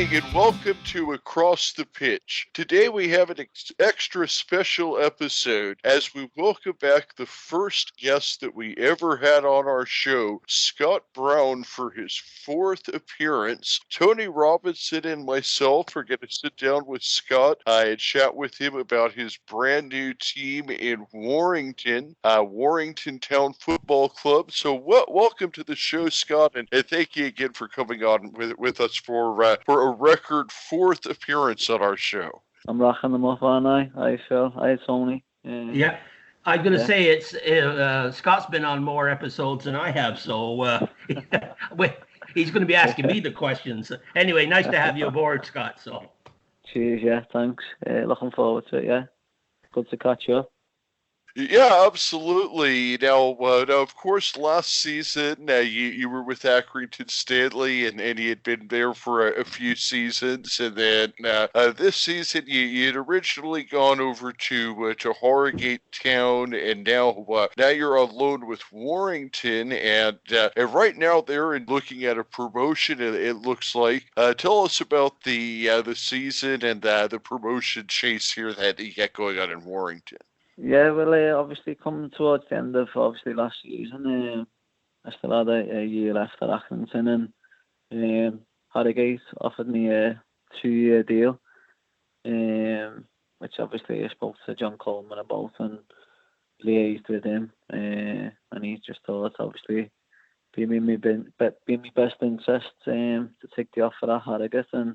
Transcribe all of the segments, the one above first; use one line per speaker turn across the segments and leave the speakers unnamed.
evening and welcome to Across the Pitch. Today we have an extra special episode as we welcome back the first guest that we ever had on our show, Scott Brown, for his fourth appearance. Tony Robinson and myself are going to sit down with Scott and chat with him about his brand new team in Warrington, Warrington Town Football Club. So welcome to the show, Scott, and thank you again for coming on with us for a record fourth appearance on our show.
I'm rocking them up, aren't I? Hi, Phil. Hi, Tony.
Yeah. I'm going to say it's Scott's been on more episodes than I have, so he's going to be asking me the questions. Anyway, nice to have you aboard, Scott. So.
Cheers, yeah, thanks. Looking forward to it, yeah. Good to catch you up.
Yeah, absolutely. Now, of course, last season you were with Accrington Stanley, and you had been there for a few seasons, and then this season you had originally gone over to Warrington Town, and now you're on loan with Warrington, and right now they're looking at a promotion. It looks like. Tell us about the season and the promotion chase here that you got going on in Warrington.
Yeah, well, obviously coming towards the end of last season, I still had a year left at Accrington, and Harrogate offered me a 2-year deal, which obviously I spoke to John Coleman about and liaised with him, and he just thought obviously be in my best interest to take the offer at Harrogate, and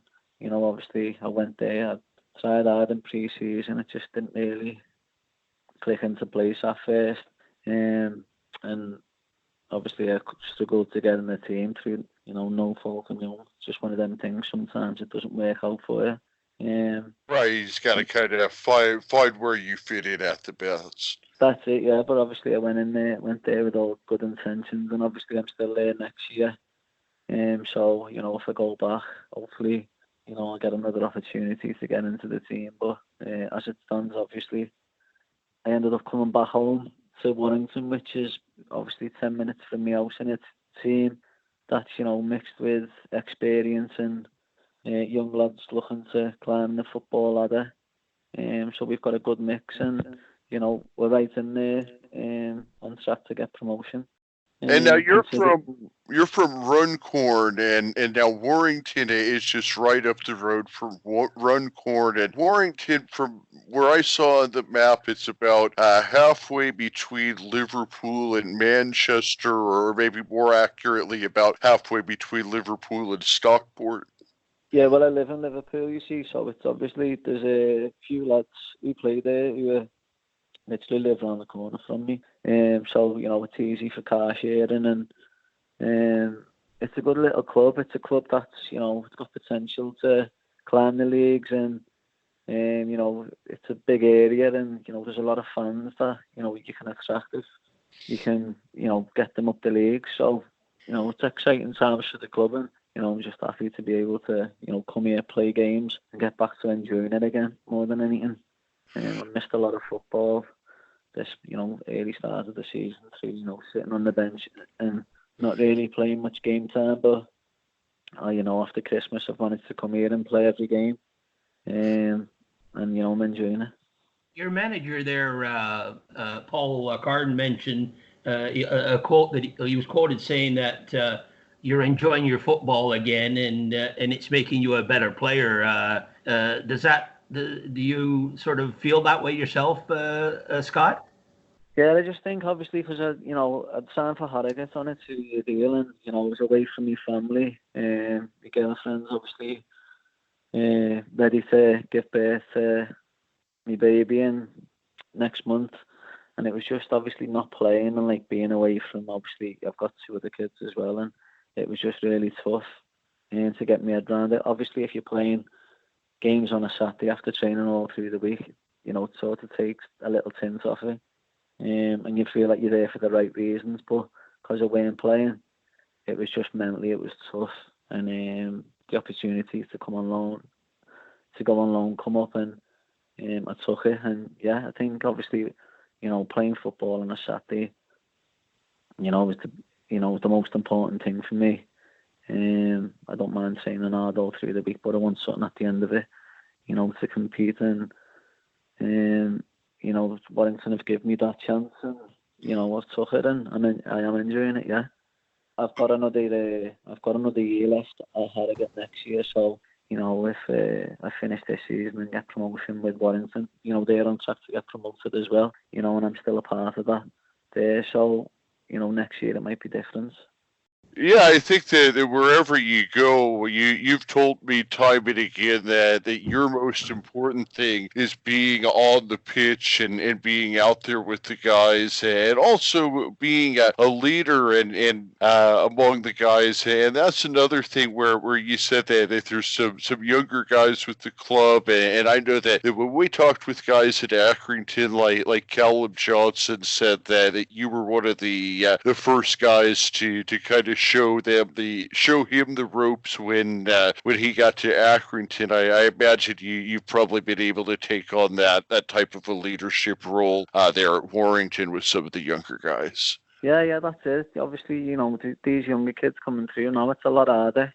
obviously I went there. I tried hard in pre-season, it just didn't really click into place at first, and obviously I struggled to get in the team through no fault of my own. It's just one of them things. Sometimes it doesn't work out for you.
Right, you just got to kind of find where you fit in at the best.
That's it, yeah. But obviously I went there with all good intentions, and obviously I'm still there next year. So if I go back, hopefully I'll get another opportunity to get into the team. But as it stands, obviously, I ended up coming back home to Warrington, which is obviously 10 minutes from my house, and it's a team that's, mixed with experience and young lads looking to climb the football ladder. So we've got a good mix, and, we're right in there on track to get promotion.
And now you're from Runcorn, and now Warrington is just right up the road from Runcorn. And Warrington, from where I saw on the map, it's about halfway between Liverpool and Manchester, or maybe more accurately, about halfway between Liverpool and Stockport.
Yeah, well, I live in Liverpool, you see, so it's obviously there's a few lads who play there who literally live around the corner from me. So, it's easy for car sharing, and it's a good little club. It's a club that's, it's got potential to climb the leagues, and it's a big area, and, there's a lot of fans that, you can attract if you can, get them up the leagues. So, it's exciting times for the club, and, I'm just happy to be able to, come here, play games, and get back to enjoying it again more than anything. I missed a lot of football this, early start of the season through, sitting on the bench and not really playing much game time. But, after Christmas, I've managed to come here and play every game, and I'm enjoying it.
Your manager there, Paul Carden, mentioned a quote that he was quoted saying that you're enjoying your football again, and it's making you a better player. Do you sort of feel that way yourself, Scott?
Yeah, I just think obviously because I'd signed for Harrogate on a 2-year deal, and I was away from my family. My girlfriend's obviously ready to give birth to my baby in next month, and it was just obviously not playing and being away from, obviously I've got 2 other kids as well, and it was just really tough to get my head around it. Obviously, if you're playing games on a Saturday after training all through the week, it sort of takes a little tint off it, and you feel like you're there for the right reasons. But because I weren't playing, it was just mentally it was tough, and the opportunities to go on loan come up, and I took it. And yeah, I think obviously playing football on a Saturday, was the most important thing for me. I don't mind saying an hard all through the week, but I want something at the end of it, to compete. And Warrington have given me that chance, and I've took it, and I am enjoying it. Yeah, I've got another year left ahead again next year. So if I finish this season and get promotion with Warrington, they're on track to get promoted as well. And I'm still a part of that there. So next year it might be different.
Yeah, I think that wherever you go, you've told me time and again that your most important thing is being on the pitch and being out there with the guys, and also being a leader and among the guys. And that's another thing where you said that there's some younger guys with the club, and I know that when we talked with guys at Accrington, like Callum Johnson said that you were one of the first guys to kind of show him the ropes when he got to Accrington. I imagine you've probably been able to take on that type of a leadership role there at Warrington with some of the younger guys.
Yeah, that's it. Obviously, these younger kids coming through now, it's a lot harder.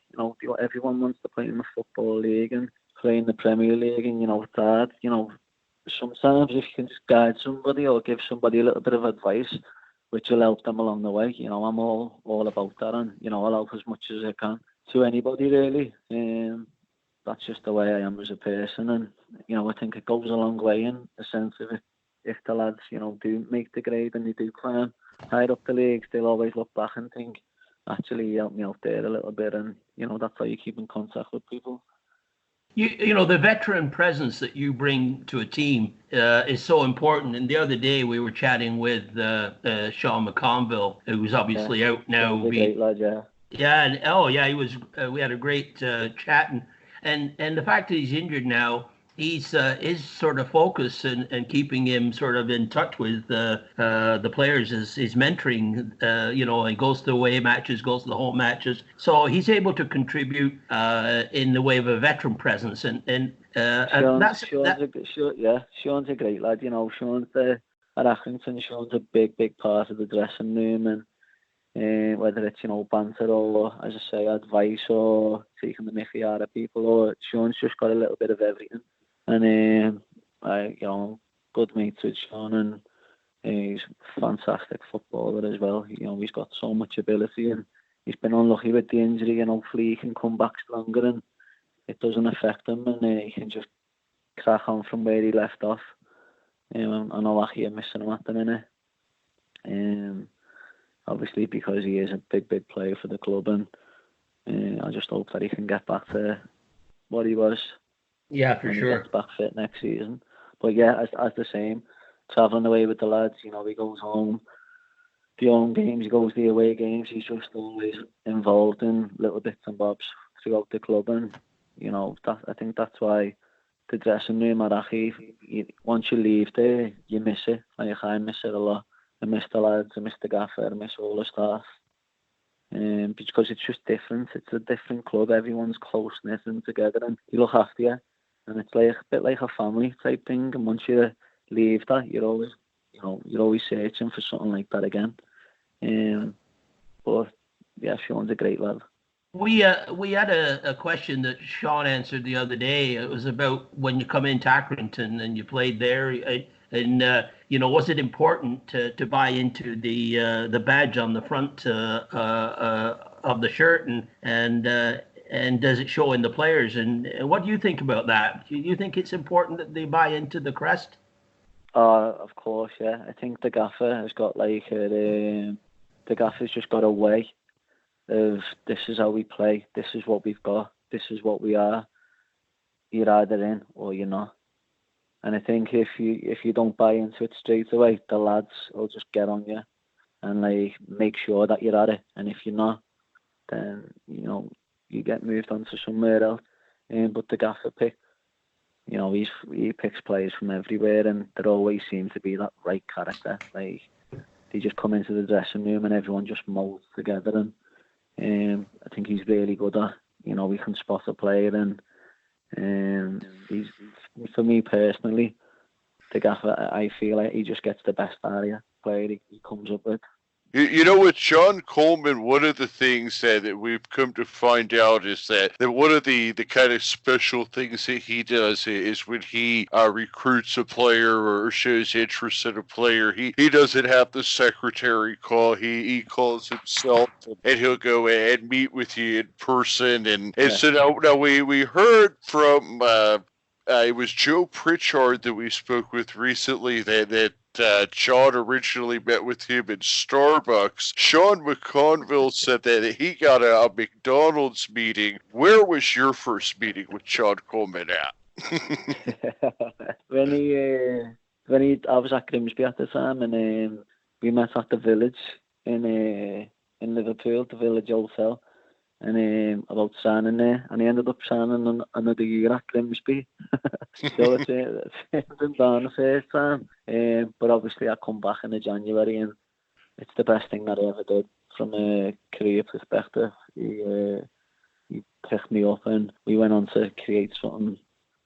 Everyone wants to play in the Football League and play in the Premier League, and it's hard. Sometimes if you can just guide somebody or give somebody a little bit of advice, which will help them along the way. I'm all about that, and I'll help as much as I can to anybody really. That's just the way I am as a person, and I think it goes a long way in the sense of if the lads do make the grade and they do climb higher up the leagues, they'll always look back and think, actually, he helped me out there a little bit, and that's how you keep in contact with people.
The veteran presence that you bring to a team is so important. And the other day we were chatting with Sean McConville, who's obviously out now.
He's a great lad, yeah.
Yeah, he was. We had a great chat, and the fact that he's injured now, he's his sort of focus and keeping him sort of in touch with the players is mentoring. And goes to the away matches, goes to the home matches, so he's able to contribute in the way of a veteran presence. And Sean's
a great lad. Sean's there at Accrington. Sean's a big part of the dressing room, and whether it's banter or, as I say, advice or taking the mickey out of people, or Sean's just got a little bit of everything. And good mates with Sean, and he's a fantastic footballer as well. He's got so much ability, and he's been unlucky with the injury, and hopefully he can come back stronger and it doesn't affect him, and he can just crack on from where he left off. I know Aki are missing him at the minute. Obviously because he is a big player for the club, and I just hope that he can get back to what he was.
Yeah, for sure. He gets
back fit next season. But yeah, as the same, travelling away with the lads, he goes home, the home games, he goes the away games, he's just always involved in little bits and bobs throughout the club, and I think that's why the dressing room at Aki, once you leave there, you miss it. Like I miss it a lot. I miss the lads, I miss the gaffer, I miss all the staff. Because it's just different. It's a different club. Everyone's close-knit and together, and they look after you. And it's like a bit like a family type thing. And once you leave that, you're always searching for something like that again. But yeah, Sean's a great lad.
We had a question that Sean answered the other day. It was about when you come into Accrington and you played there, and was it important to buy into the badge on the front of the shirt, and does it show in the players? And what do you think about that? Do you think it's important that they buy into the crest?
Of course, yeah. I think the gaffer has got the gaffer's just got a way of, this is how we play, this is what we've got, this is what we are. You're either in or you're not. And I think if you don't buy into it straight away, the lads will just get on you and make sure that you're at it. And if you're not, then you get moved on to somewhere else. But the gaffer he picks players from everywhere, and there always seems to be that right character. They just come into the dressing room and everyone just molds together. And I think he's really good at, he can spot a player, and he's, for me personally, the gaffer, I feel like he just gets the best out of you, player he comes up with.
You know, with John Coleman, one of the things that we've come to find out is that one of the kind of special things that he does is when he recruits a player or shows interest in a player, he doesn't have the secretary call. He calls himself, and he'll go and meet with you in person. And so now we heard from it was Joe Pritchard that we spoke with recently that Sean originally met with him in Starbucks. Sean McConville said that he got a McDonald's meeting. Where was your first meeting with John Coleman at?
I was at Grimsby at the time, and we met at the Village in Liverpool, the Village Hotel, and about signing there, and he ended up signing another year at Grimsby. So it's been down the first time, but obviously I come back in the January, and it's the best thing that I ever did from a career perspective. He picked me up, and we went on to create something,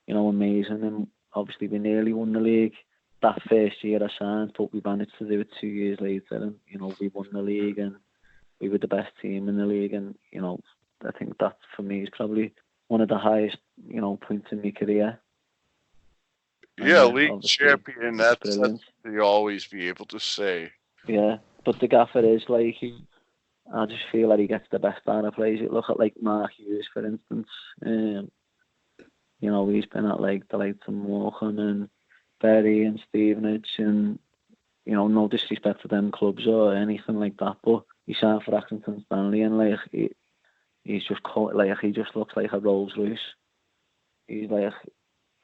amazing. And obviously we nearly won the league that first year I signed, but we managed to do it 2 years later, and we won the league, and we were the best team in the league. And I think that for me is probably one of the highest points in my career.
Yeah, league champion, that's you always be able to say.
Yeah, but the gaffer is like, I just feel like he gets the best out of players. You look at like Mark Hughes, for instance. He's been at like the likes of Morecambe and Bury and Stevenage, and no disrespect to them clubs or anything like that, but he signed for Accrington Stanley, and like he's just like, he just looks like a Rolls Royce. He's like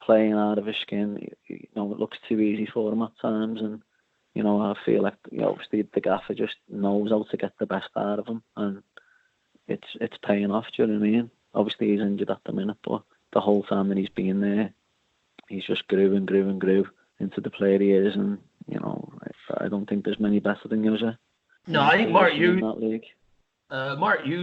playing out of his skin. It looks too easy for him at times, and I feel like obviously the gaffer just knows how to get the best out of him, and it's paying off. Do you know what I mean? Obviously he's injured at the minute, but the whole time that he's been there, he's just grew into the player he is, and I don't think there's many better than Jose.
No, I think Mark Hughes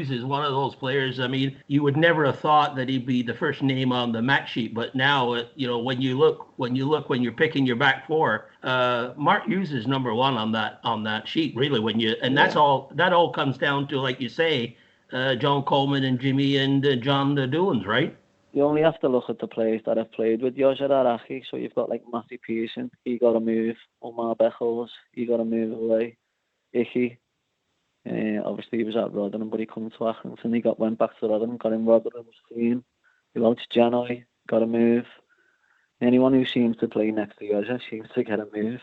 is one of those players. I mean, you would never have thought that he'd be the first name on the match sheet, but now, when you're picking your back four, Mark Hughes is number one on that sheet, really. That all comes down to, like you say, John Coleman and Jimmy and John Doolins, right?
You only have to look at the players that have played with Jose Araki. So you've got like Matty Pearson, he got to move. Omar Beckles, he got to move away. Icky, obviously he was at Rotherham, but he come to Accrington. He went back to Rotherham, got in Rotherham's team. Who else? Janoi, got to move. Anyone who seems to play next to Jose seems to get a move.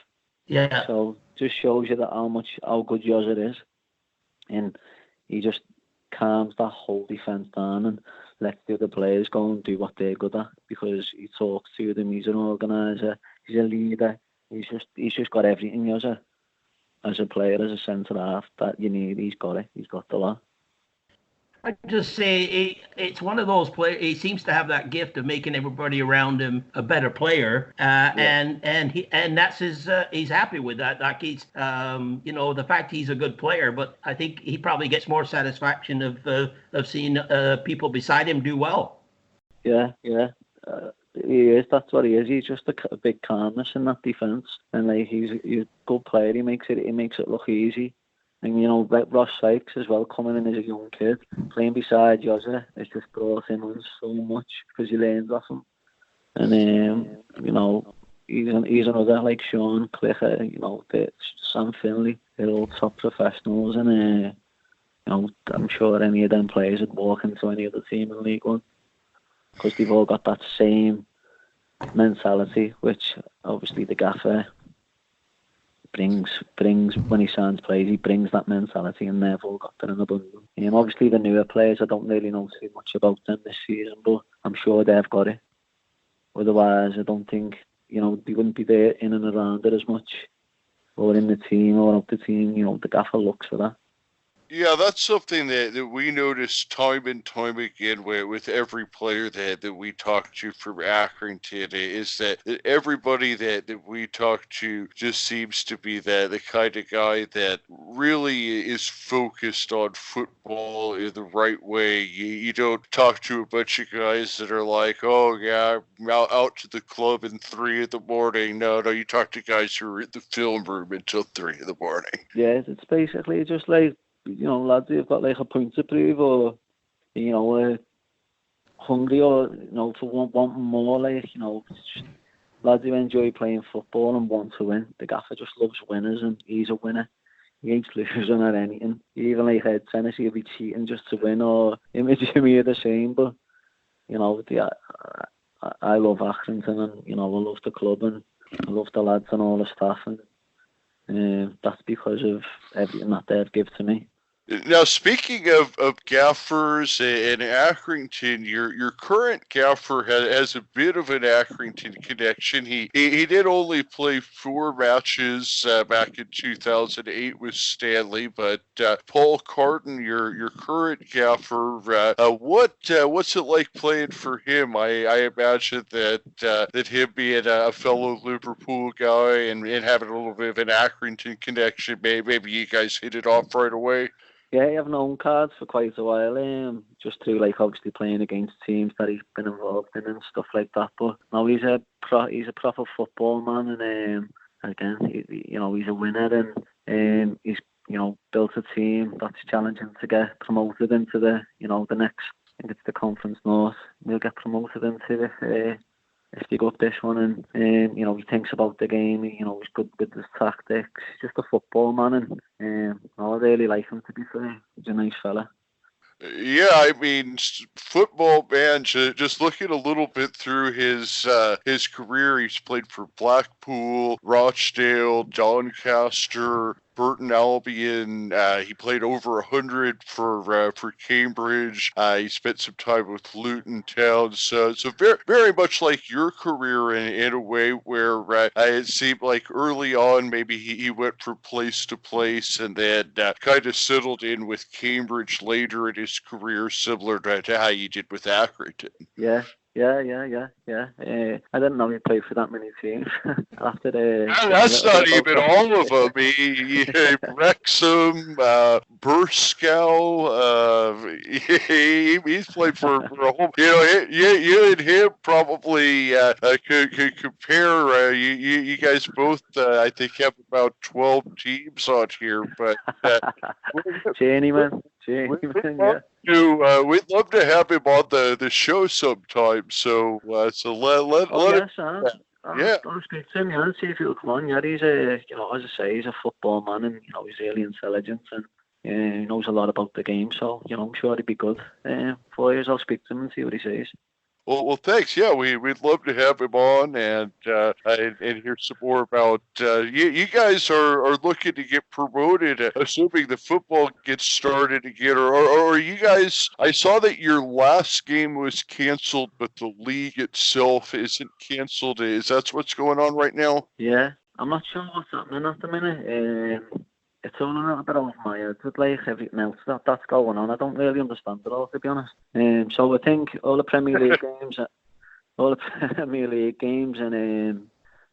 Yeah.
So just shows you that how good Jose is, and he just calms that whole defence down and lets the other players go and do what they're good at, because he talks to them. He's an organiser. He's a leader. He's just got everything, Jose. As a player, as a centre half that you need, he's got it. He's got the lot.
I'd just say it's one of those players. He seems to have that gift of making everybody around him a better player, and that's his. He's happy with that. Like he's, the fact he's a good player. But I think he probably gets more satisfaction of seeing people beside him do well. Yeah.
He is. That's what he is. He's just a big calmness in that defence, and like he's a good player. He makes it look easy. And like Ross Sykes as well, coming in as a young kid, playing beside Jose, has just brought him on so much because he learns off him. And he's another like Sean Clicker, Sam Finley. They're all top professionals, and I'm sure any of them players would walk into any other team in League One, because they've all got that same mentality, which obviously the gaffer brings when he signs players. He brings that mentality, and they've all got that in abundance. And obviously the newer players, I don't really know too much about them this season, but I'm sure they've got it. Otherwise, I don't think they wouldn't be there in and around it as much, or in the team or up the team. The gaffer looks for that.
Yeah, that's something that we notice time and time again with every player that we talk to from Accrington is that everybody that we talk to just seems to be the kind of guy that really is focused on football in the right way. You don't talk to a bunch of guys that are like, oh yeah, I'm out to the club in 3 in the morning. No, you talk to guys who are in the film room until 3 in the morning.
Yeah, it's basically just like, lads who've got like a point to prove, or hungry, or for wanting more. Like, it's just lads who enjoy playing football and want to win. The gaffer just loves winners, and he's a winner. He ain't losing at anything. Even like head tennis, he'll be cheating just to win, or him and Jimmy are the same. But I love Accrington, and I love the club, and I love the lads and all the staff, and that's because of everything that they've given to me.
Now, speaking of gaffers in Accrington, your current gaffer has a bit of an Accrington connection. He did only play 4 matches back in 2008 with Stanley, but Paul Carton, your current gaffer, what's it like playing for him? I imagine that him being a fellow Liverpool guy and having a little bit of an Accrington connection, maybe you guys hit it off right away.
Yeah, I've known cards for quite a while, just through like obviously playing against teams that he's been involved in and stuff like that. But no, he's a proper football man, and again, he's a winner, and he's built a team that's challenging to get promoted into the the next. I think it's the Conference North. We'll get promoted into if they go up this one, and he thinks about the game. He's good with his tactics. He's just a football man, and I really like him, to be fair. He's a nice fella.
Yeah, I mean, football, man, just looking a little bit through his career, he's played for Blackpool, Rochdale, Doncaster, Burton Albion. He played over 100 for Cambridge. He spent some time with Luton Town. So very, very much like your career in a way where it seemed like early on maybe he went from place to place and then kind of settled in with Cambridge later in his career, similar to how you did with Accrington.
Yeah. I didn't know he played for that many teams. After
that's not even all of them. Wrexham, Burskow. He's played for a whole. You and him probably could compare. You guys both, I think, have about 12 teams on here. But
Journeyman, yeah.
We'd love to have him on the show sometime. So let him.
I'll speak to him, and see if he'll come on. Yeah, he's as I say, he's a football man, and he's really intelligent, and he knows a lot about the game. So I'm sure he'd be good. 4 years, I'll speak to him and see what he says.
Well, thanks. Yeah, we'd love to have him on and hear some more about. You guys are looking to get promoted, assuming the football gets started again, or are you guys? I saw that your last game was canceled, but the league itself isn't canceled. Is that what's going on right now?
Yeah, I'm not sure what's happening at the minute. It's all a little bit over my head with like everything else that's going on. I don't really understand it all, to be honest. So I think all the Premier League games, and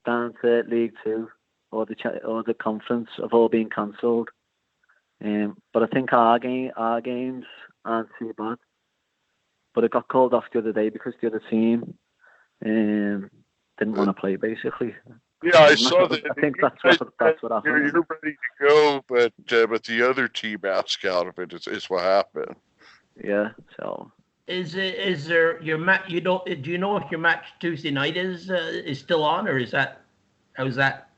down to League 2 or the Conference have all been cancelled. But I think our games aren't too bad. But it got called off the other day because the other team didn't want to play, basically.
Yeah, I saw that.
I think that's what happened.
You're ready to go, but the other team asked out of it is what happened.
Yeah. So.
Is there your match? Do you know if your match Tuesday night is still on, or how's that?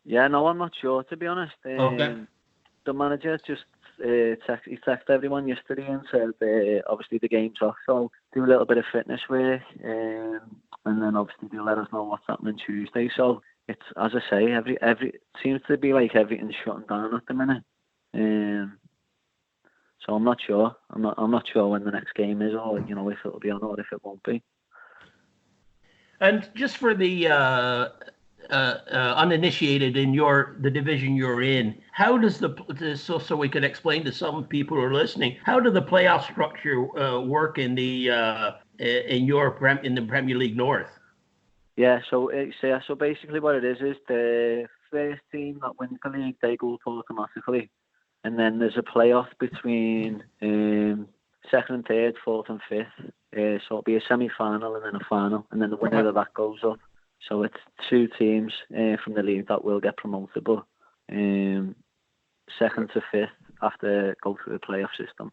Yeah, no, I'm not sure, to be honest.
Okay.
The manager just texted everyone yesterday and said obviously the game's off, so do a little bit of fitness work, and then obviously they'll let us know what's happening Tuesday. So it's, as I say, every seems to be like everything's shutting down at the minute. So I'm not sure. I'm not sure when the next game is, or if it'll be on or if it won't be.
And just for the uninitiated in the division you're in, how does so we can explain to some people who are listening, how do the playoff structure work in the in the Premier League North?
Yeah, so basically what it is the first team that wins the league, they go up automatically, and then there's a playoff between second and third, fourth and fifth. So it'll be a semi-final and then a final, and then the winner of that goes up. So it's two teams from the league that will get promoted, but second to fifth have to go through the playoff system.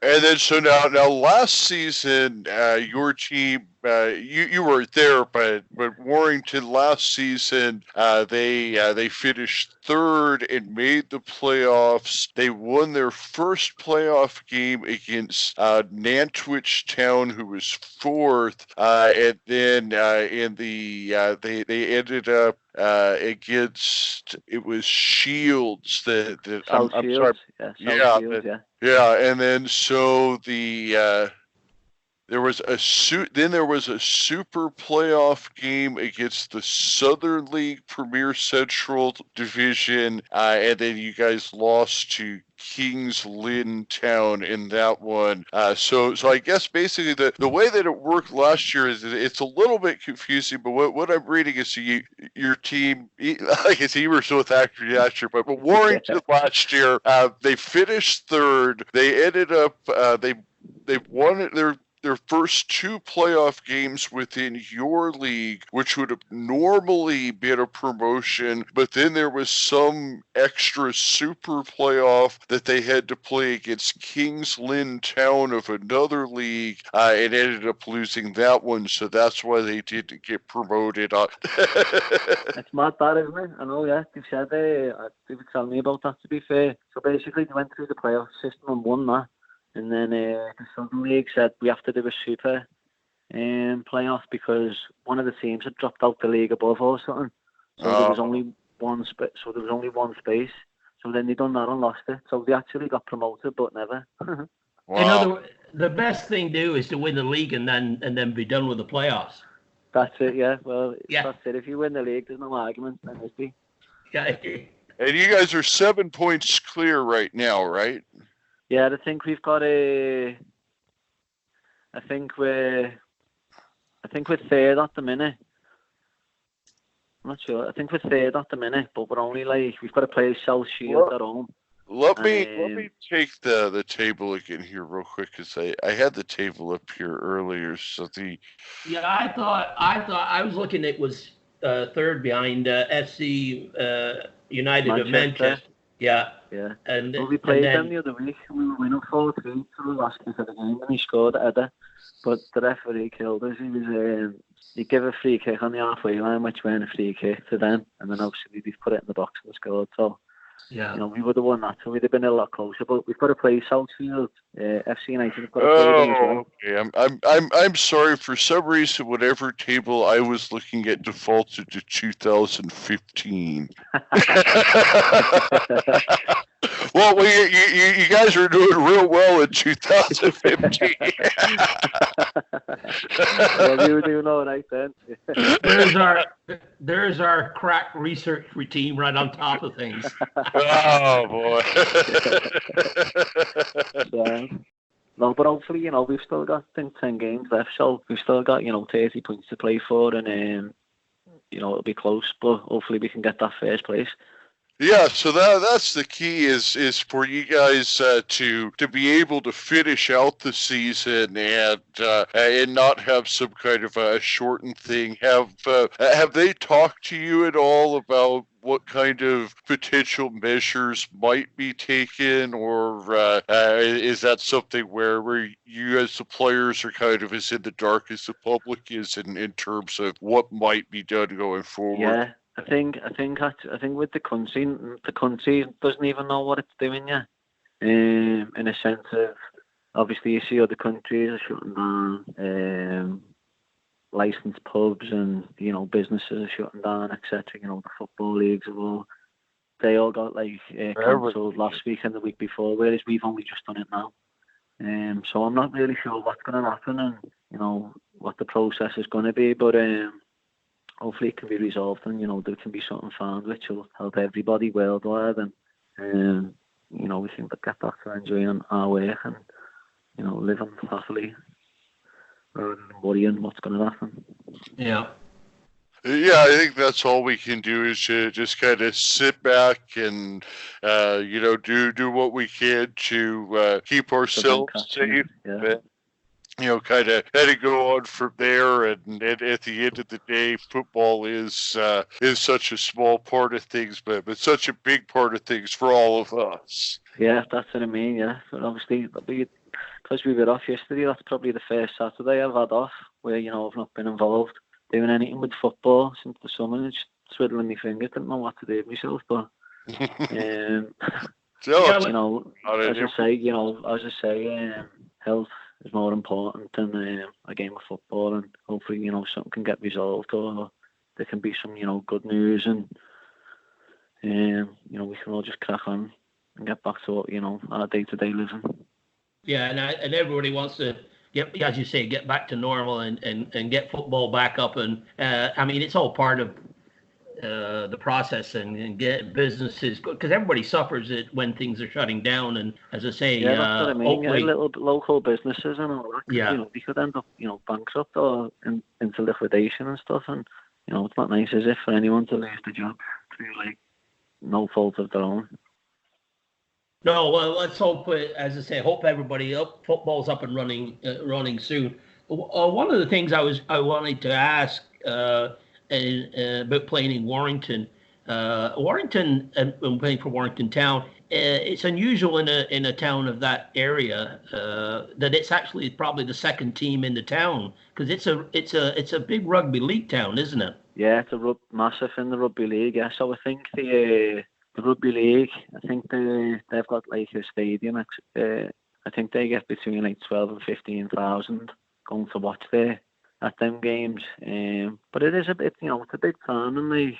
And then so now last season, your team, you weren't there, but Warrington last season, they finished third and made the playoffs. They won their first playoff game against Nantwich Town, who was fourth, and then they ended up against, it was Shields I'm
Shields.
sorry.
Shields, yeah.
Yeah, and then so there was a super playoff game against the Southern League Premier Central Division, and then you guys lost to Kings Lynn Town in that one. So I guess basically the way that it worked last year is it's a little bit confusing, but what I'm reading is your team, like it's Emerson with Accrington last year, but Warrington last year, they finished third. They ended up they won their first two playoff games within your league, which would have normally been a promotion, but then there was some extra super playoff that they had to play against Kings Lynn Town of another league, and ended up losing that one, so that's why they didn't get promoted.
It's mad that, isn't it? I know, yeah. They said they were telling me about that, to be fair. So basically they went through the playoff system and won that. And then the Southern League said we have to do a super playoff because one of the teams had dropped out the league above or something. So there was only one space. So then they done that and lost it. So they actually got promoted, but never.
Wow.
In other words, the best thing to do is to win the league and then be done with the playoffs.
That's it, yeah. Well,
yeah.
That's it. If you win the league, there's no argument, then is there?
Yeah.
And you guys are 7 points clear right now, right?
Yeah, I think we've got I think we're third at the minute. I'm not sure. I think we're third at the minute, but we're only we've got to play South Shield at home.
Let me take the table again here real quick, because I had the table up here earlier. So
yeah, I thought I was looking. It was third behind FC United of Manchester. Yeah.
Yeah.
And
we played them the other week. We were winning 4-3 to the last kick of the game, and he scored a header. But the referee killed us. He gave a free kick on the halfway line, which went a free kick to them, and then obviously they put it in the box and scored. So
yeah,
we would have won that, so we'd have been a lot closer. But we've got to play Southfield, FC United. We've got to play them as well.
Okay. I'm sorry. For some reason, whatever table I was looking at defaulted to 2015. Well, you guys are doing real well in 2015.
Yeah, you were doing all right then.
There's our crack research team right on top of things.
Oh boy.
No, but hopefully, we've still got, I think, 10 games left, so we've still got, 30 points to play for, and it'll be close, but hopefully we can get that first place.
Yeah, so that's the key is for you guys to be able to finish out the season and not have some kind of a shortened thing. Have they talked to you at all about what kind of potential measures might be taken, or is that something where you as the players are kind of as in the dark as the public is in terms of what might be done going forward?
Yeah. I think with the country doesn't even know what it's doing yet. In a sense of, obviously you see other countries are shutting down licensed pubs and businesses are shutting down, etc. The football leagues they all got cancelled last week and the week before, whereas we've only just done it now. So I'm not really sure what's going to happen and what the process is going to be, but hopefully it can be resolved, and there can be something found which will help everybody worldwide, and we can get back to enjoying our work and living happily rather than worrying what's going to happen.
Yeah.
Yeah, I think that's all we can do is just kind of sit back and, do what we can to keep ourselves safe.
Yeah.
Kind of go on from there. And at the end of the day, football is such a small part of things, but such a big part of things for all of us.
Yeah, that's what I mean. Yeah, but obviously, because we were off yesterday, that's probably the first Saturday I've had off where I've not been involved doing anything with football since the summer. Just twiddling my fingers, didn't know what to do with myself. But as I say, health is more important than a game of football, and hopefully something can get resolved, or there can be some good news, and we can all just crack on and get back to our day-to-day living.
Yeah, and everybody wants to get, as you say, get back to normal and get football back up, and it's all part of the process and get businesses, because everybody suffers it when things are shutting down, and as I say,
that's what I mean.
Hopefully,
little local businesses and all that.
Yeah.
They could end up bankrupt or into liquidation and stuff, and it's not nice, is it, for anyone to lose the job through no fault of their own.
No, well, let's hope, as I say, hope everybody football's up and running soon. One of the things I wanted to ask about playing in Warrington, and playing for Warrington Town, it's unusual in a town of that area that it's actually probably the second team in the town, because it's a big rugby league town, isn't it?
Yeah, it's massive in the rugby league. Yeah, so I think the rugby league, I think they've got a stadium. I think they get between 12 and 15,000 going to watch there at them games. But it is a bit, it's a big town, and I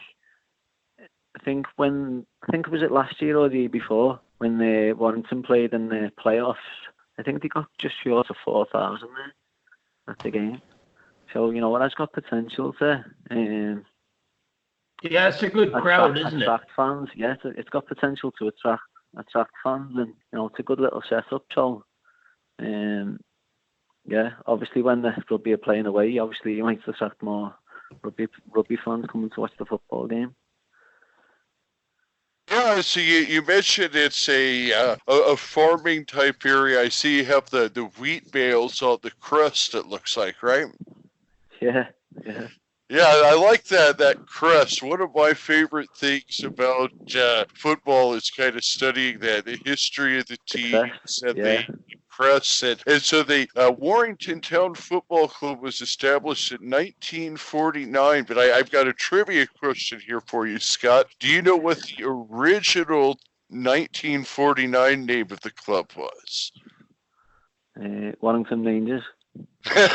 think it was it last year or the year before when Warrington played in the playoffs. I think they got just short of 4,000 there at the game. So it has got potential to.
Yeah, it's a good crowd, isn't it?
Attract fans, yeah. It's got potential to attract fans, and it's a good little setup. So, obviously when the rugby are playing away, obviously you might attract more rugby fans coming to watch the football game.
Yeah, so you mentioned it's a farming type area. I see you have the wheat bales on the crust, it looks like, right?
Yeah.
Yeah, I like that crest. One of my favorite things about football is kind of studying the history of the teams and the crests. And so the Warrington Town Football Club was established in 1949. But I've got a trivia question here for you, Scott. Do you know what the original 1949 name of the club was?
Warrington Rangers.
It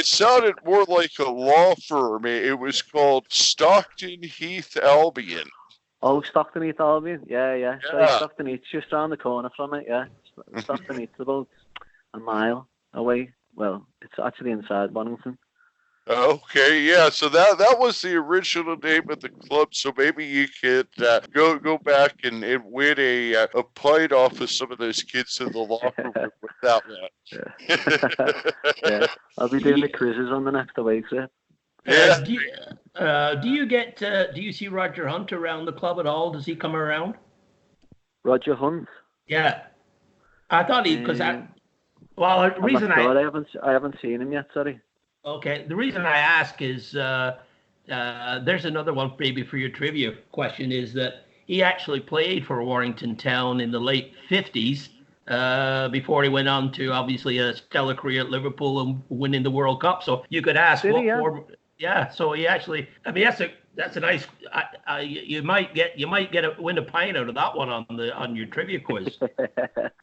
sounded more like a law firm. It was called Stockton Heath Albion.
Oh, Stockton Heath Albion. Yeah. So Stockton Heath's just around the corner from it. Yeah, Stockton Heath's about a mile away. Well, it's actually inside Warrington.
Okay, yeah. So that was the original name of the club. So maybe you could go back and win a pint off of some of those kids in the locker room with that one.
Yeah, I'll be doing the quizzes on the next away trip.
Yeah.
Do you see Roger Hunt around the club at all? Does he come around?
Roger Hunt?
Yeah, I thought I
haven't seen him yet. Sorry.
Okay, the reason I ask is there's another one maybe for your trivia question, is that he actually played for Warrington Town in the late 50s before he went on to obviously a stellar career at Liverpool and winning the World Cup. So you could ask so he actually, that's a nice, you might win a pint out of that one on your trivia quiz.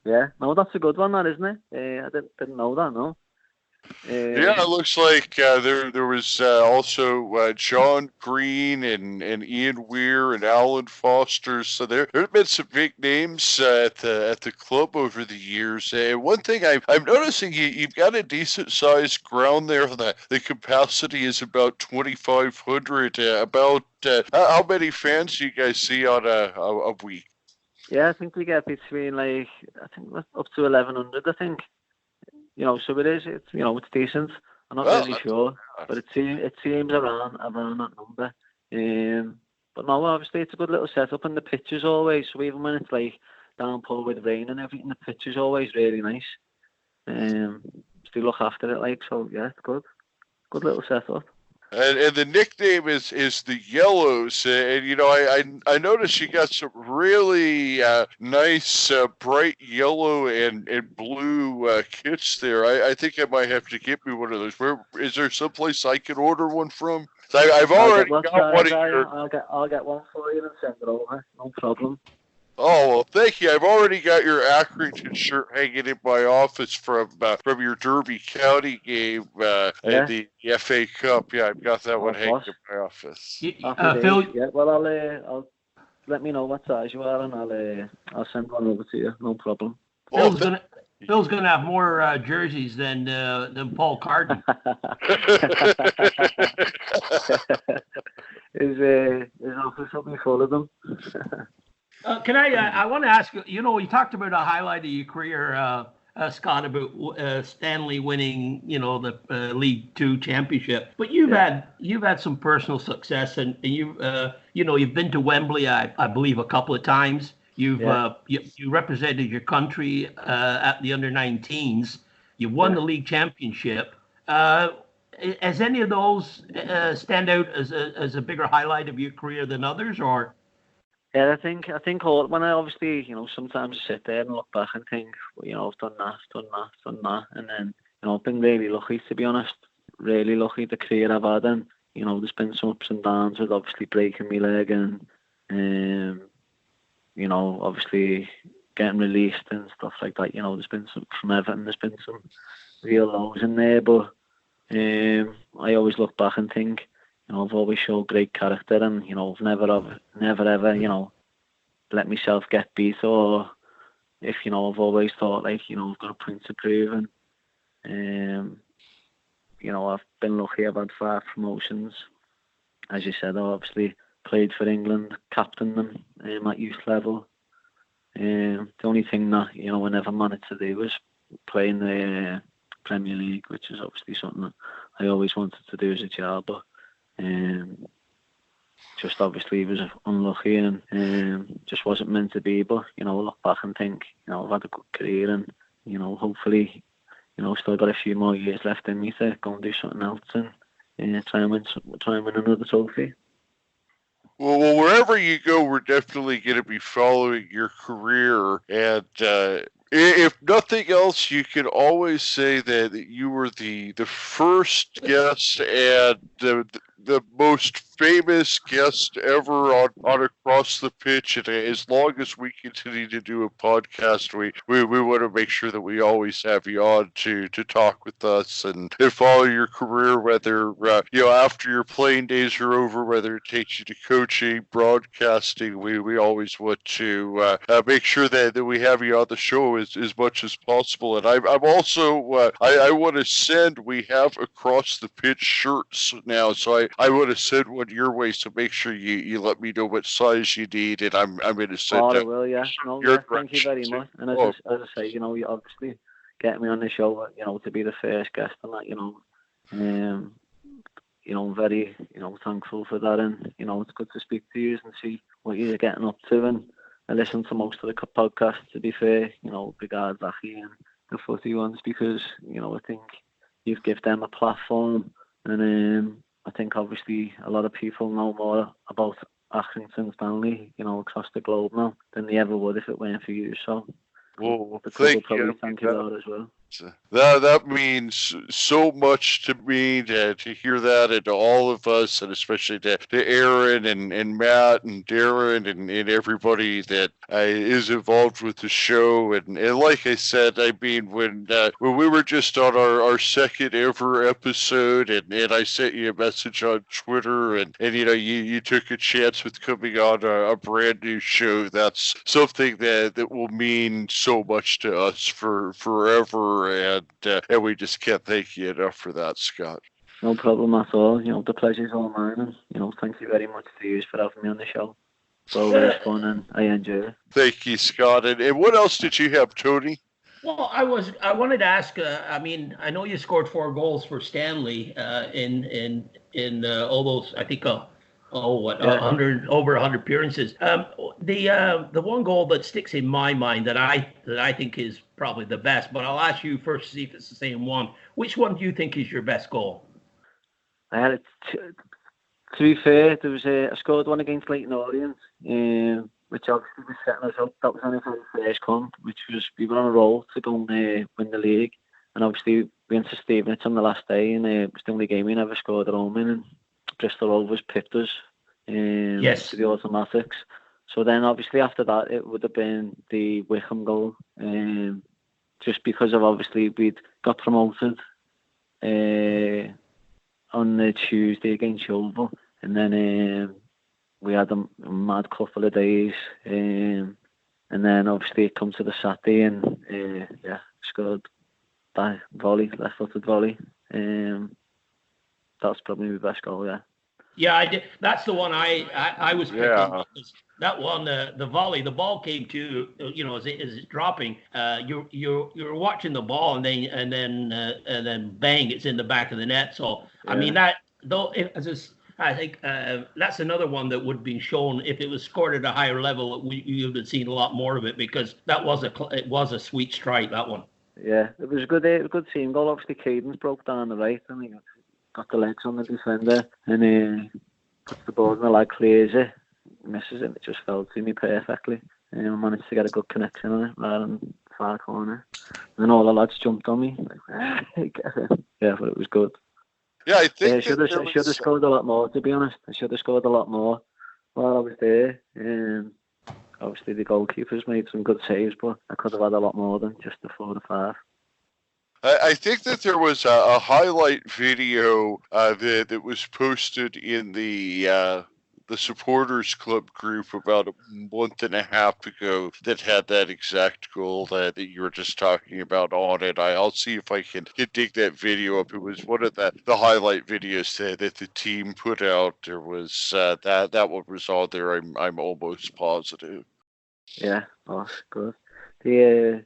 Yeah, no, that's a good one, that, isn't it? I didn't know that, no.
Yeah, it looks like there was also John Green and Ian Weir and Alan Foster. So there's been some big names at the club over the years. And one thing I'm noticing, you've got a decent sized ground there. The capacity is about 2,500. How many fans do you guys see on a week?
Yeah, I think we get between up to 1,100. I think. So it's decent. I'm not really sure, but it seems around that number. But no, obviously it's a good little setup, and the pitch is always, so even when it's like downpour with rain and everything, the pitch is always really nice. Still look after it, so yeah, it's good little setup.
And the nickname is the Yellows, and I noticed you got some really nice bright yellow and blue kits there. I think I might have to get me one of those. Where is there someplace I can order one from? I've already got one.
I'll get one for you and send it over. No problem.
Oh, well, thank you. I've already got your Accrington shirt hanging in my office from your Derby County game in the FA Cup. Yeah, I've got that one hanging in my office.
Phil,
yeah, well, I'll let me know what size you are, and I'll send one over to you. No problem.
Phil's gonna have more jerseys than Paul Carden.
His office will be full of them.
I want to ask you, you talked about a highlight of your career, Scott, about Stanley winning, the League Two championship. But you've had some personal success, and you've been to Wembley, I believe, a couple of times. You represented your country at the under-19s. You won the league championship. Has any of those stand out as a bigger highlight of your career than others, or?
Yeah, I think when I obviously, sometimes I sit there and look back and think, I've done that, and then, I've been really lucky, to be honest, really lucky, the career I've had, and, there's been some ups and downs with obviously breaking my leg and, obviously getting released and stuff like that, there's been some, from Everton, there's been some real lows in there, but I always look back and think, I've always showed great character, and I've never ever, let myself get beat, or if I've always thought I've got a point to prove, and I've been lucky. I've had 5 promotions, as you said. I obviously played for England, captained them at youth level. The only thing that I never managed to do was play in the Premier League, which is obviously something that I always wanted to do as a child, but. Just obviously was unlucky and just wasn't meant to be, but I look back and think I've had a good career, and hopefully still got a few more years left in me to go and do something else and try and win another trophy.
Well, wherever you go, we're definitely going to be following your career, and if nothing else, you can always say that you were the first guest and the most famous guest ever on Across the Pitch. And as long as we continue to do a podcast, we want to make sure that we always have you on to talk with us and follow your career, whether after your playing days are over, whether it takes you to coaching, broadcasting. We always want to make sure that we have you on the show as much as possible. And I'm also I want to send. We have Across the Pitch shirts now, so I want to send one your way. So make sure you let me know what size you need, and I'm going to send.
I will. Yeah. No. Yeah, thank you very much. And as I say, you obviously getting me on the show, to be the first guest and that, I'm very, thankful for that, and it's good to speak to you and see what you're getting up to. And I listen to most of the podcasts, to be fair, regards Aki and the footy ones, because I think you've given them a platform, and I think obviously a lot of people know more about Accrington Stanley, across the globe now than they ever would if it weren't for you. So,
well,
thank you. Thank you a lot as well.
That means so much to me to hear that, and to all of us, and especially to Aaron and Matt and Darren and everybody that is involved with the show. And like I said, I mean, when we were just on our second ever episode, and I sent you a message on Twitter, and you took a chance with coming on a brand new show, that's something that will mean so much to us for forever. And we just can't thank you enough for that, Scott.
No problem at all. The pleasure's all mine. And, thank you very much to you for having me on the show. It's always fun, and I enjoy it.
Thank you, Scott. And what else did you have, Tony?
Well, I wanted to ask. I mean, I know you scored 4 goals for Stanley in all those. I think 100 over 100 appearances. The one goal that sticks in my mind that I think is probably the best, but I'll ask you first to see if it's the same one. Which one do you think is your best goal?
I had it. To be fair, there was I scored one against Leighton Orient, which obviously was setting us up. That was only for the first comp, which was we were on a roll to go and win the league, and obviously we went to Stevenage on the last day, and it was the only game we never scored at home in, and Bristol Rovers pipped us to the automatics. So then obviously after that it would have been the Wickham goal, just because of obviously we'd got promoted on the Tuesday against Yeovil, and then we had a mad couple of days, and then obviously it come to the Saturday, and scored by volley, left-footed volley. That's probably my best goal, yeah.
Yeah, I did. That's the one I was picking.
Yeah.
That one, the volley, the ball came to, as it's dropping. You're watching the ball, and then bang, it's in the back of the net. So yeah. I mean that though, I think that's another one that would be shown if it was scored at a higher level. You would have seen a lot more of it, because that was a sweet strike, that one.
Yeah, it was a good team goal. Obviously, Cadence broke down the right, and he got the legs on the defender, and puts the ball in the leg, clears it, misses it. It just fell to me perfectly, and I managed to get a good connection on it rather than far corner. And then all the lads jumped on me, yeah, but it was good.
Yeah, I think
I should have scored a lot more, to be honest. I should have scored a lot more while I was there. Obviously, the goalkeepers made some good saves, but I could have had a lot more than just the 4 or 5.
I think that there was a highlight video that was posted in the supporters club group about a month and a half ago that had that exact goal that you were just talking about on it. I'll see if I can dig that video up. It was one of the highlight videos that the team put out. There was that one was on there. I'm almost positive.
Yeah, that's good. The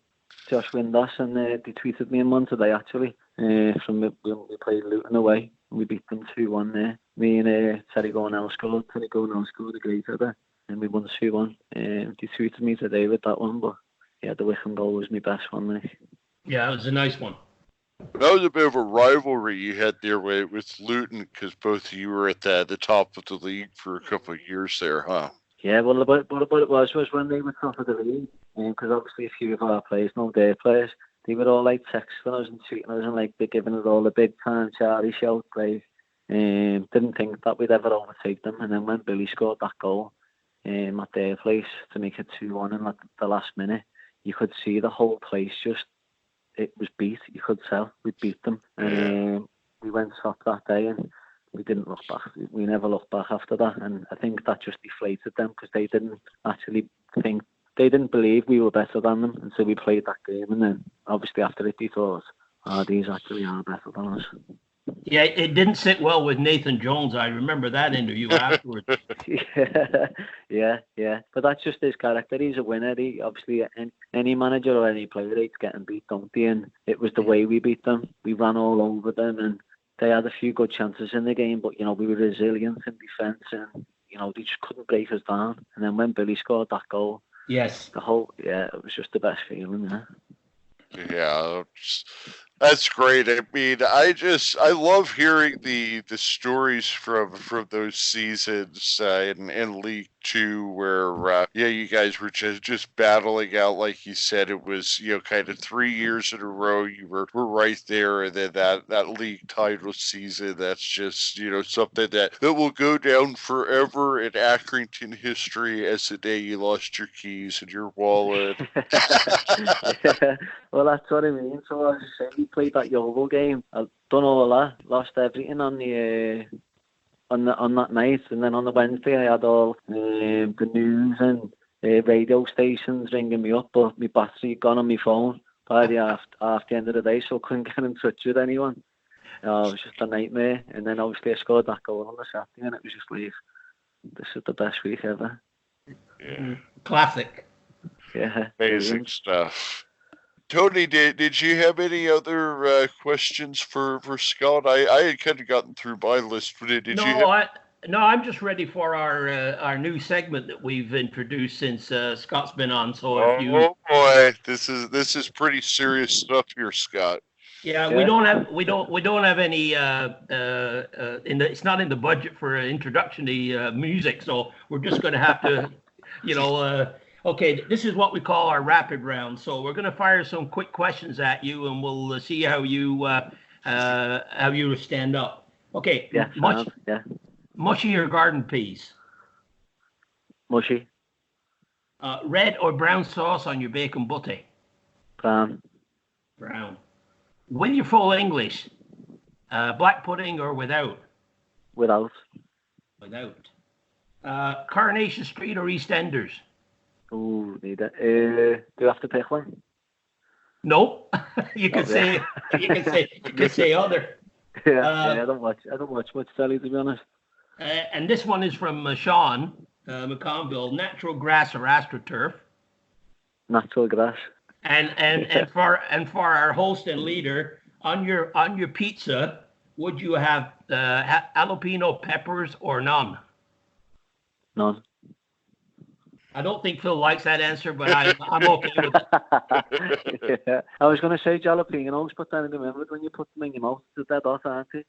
Josh Windass, and they tweeted me in one today actually. From when we played Luton away, we beat them 2-1 there. Me and Terry Gornell scored. Terry Gornell scored a great header, and we won 2-1. They tweeted me today with that one, but yeah, the Wickham goal was my best one. Like.
Yeah, it was a nice one.
That was a bit of a rivalry you had there with Luton, because both of you were at the top of the league for a couple of years there, huh?
Yeah, well, what it was when they were top of the league, because obviously a few of our players, their players, they were all like texting us and tweeting us, and like they're giving us all the big time Charlie shout, like, didn't think that we'd ever overtake them. And then when Billy scored that goal at their place to make it 2-1 in the last minute, you could see the whole place it was beat. You could tell we beat them, and we went top that day, and we didn't look back. We never looked back after that, and I think that just deflated them, because they didn't actually think, they didn't believe we were better than them until we played that game, and then obviously after it they thought, these actually are better than us. Yeah,
it didn't sit well with Nathan Jones. I remember that interview afterwards.
Yeah. But that's just his character. He's a winner. He obviously, any manager or any player hates getting beat, don't they? And it was the way we beat them. We ran all over them, and they had a few good chances in the game, but we were resilient in defence, and they just couldn't break us down. And then when Billy scored that goal,
yes,
it was just the best feeling.
Yeah, that's great. I mean, I love hearing the stories from those seasons in League too, where you guys were just battling out, like you said. It was kind of 3 years in a row. You were right there, and then that league title season. That's just something that will go down forever in Accrington history as the day you lost your keys and your wallet.
Yeah, well, that's what I mean. So as I said, we played that YOLO game. I've done all that, lost everything on that night, and then on the Wednesday I had all the news and radio stations ringing me up, but my battery had gone on my phone by the end of the day, so I couldn't get in touch with anyone. It was just a nightmare. And then obviously I scored that goal on the Saturday, and it was just like, this is the best week ever.
Yeah,
classic.
Yeah,
amazing stuff. Tony, did you have any other questions for Scott? I had kind of gotten through my list.
No, I'm just ready for our new segment that we've introduced since Scott's been on. So
oh boy, this is pretty serious stuff here, Scott.
Yeah, we don't have any. It's not in the budget for introduction to music, so we're just going to have to, Okay, this is what we call our rapid round. So we're going to fire some quick questions at you, and we'll see how you stand up. Okay.
Yeah.
Mushy or garden peas?
Mushy.
Red or brown sauce on your bacon butty?
Brown.
With your full English, black pudding or without?
Without.
Coronation Street or EastEnders?
Ooh, need it. Do you have to pick one?
Nope. You could say other.
Yeah, I don't watch much telly, to be honest.
And this one is from Sean McConville. Natural grass or AstroTurf?
Natural grass.
And for our host and leader, on your pizza, would you have jalapeno peppers or none?
None.
I don't think Phil likes that answer, but I'm okay with it.
Yeah. I was going to say jalapenos, but then I remembered when you put them in your mouth, it's dead off, aren't they?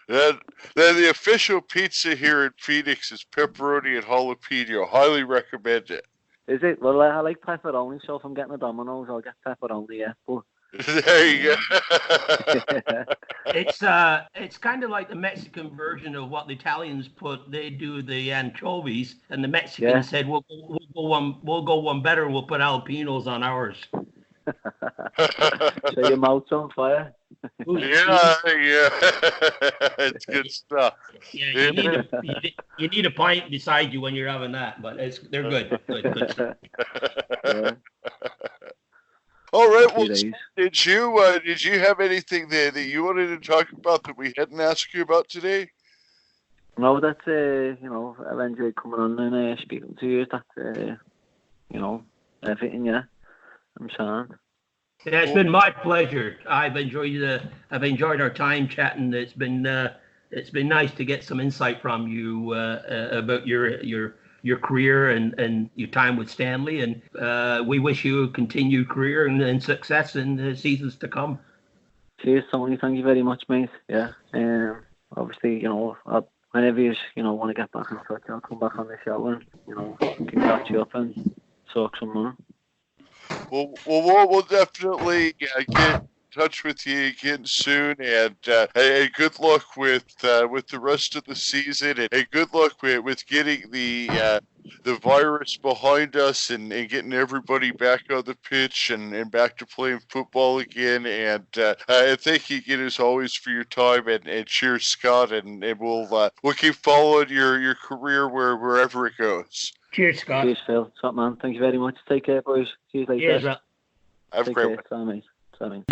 Then the official pizza here in Phoenix is pepperoni and jalapeno. Highly recommend it.
Is it? Well, I like pepperoni, so if I'm getting a Domino's, I'll get pepperoni, yeah. But...
There you go.
It's kind of like the Mexican version of what the Italians put. They do the anchovies, and the Mexicans said we'll go one better, and we'll put jalapenos on ours.
So your mouth's on fire.
Yeah, it's good stuff.
Yeah, you need a pint beside you when you're having that, but they're good. Good.
Yeah.
All right. Well, did you have anything that you wanted to talk about that we hadn't asked you about today?
No, that's I've enjoyed coming on and speaking to you. That's everything. Yeah, I'm sound.
Yeah, it's been my pleasure. I've enjoyed our time chatting. It's been nice to get some insight from you about your career and your time with Stanley, and we wish you a continued career and success in the seasons to come.
Cheers, Tony. Thank you very much, mate. Yeah. Obviously, whenever you want to get back in touch, I'll come back on the show and can catch you up and talk some more.
Well, we'll definitely get in touch with you again soon, and good luck with the rest of the season, and good luck with getting the virus behind us and getting everybody back on the pitch and back to playing football again. And thank you again as always for your time, and cheers, Scott, and we'll keep following your career wherever it goes.
Cheers, Scott.
Cheers, Phil. Top man. Thank you very much. Take care, boys. See you later.
Cheers,
have a great one.
Take care. Sammy.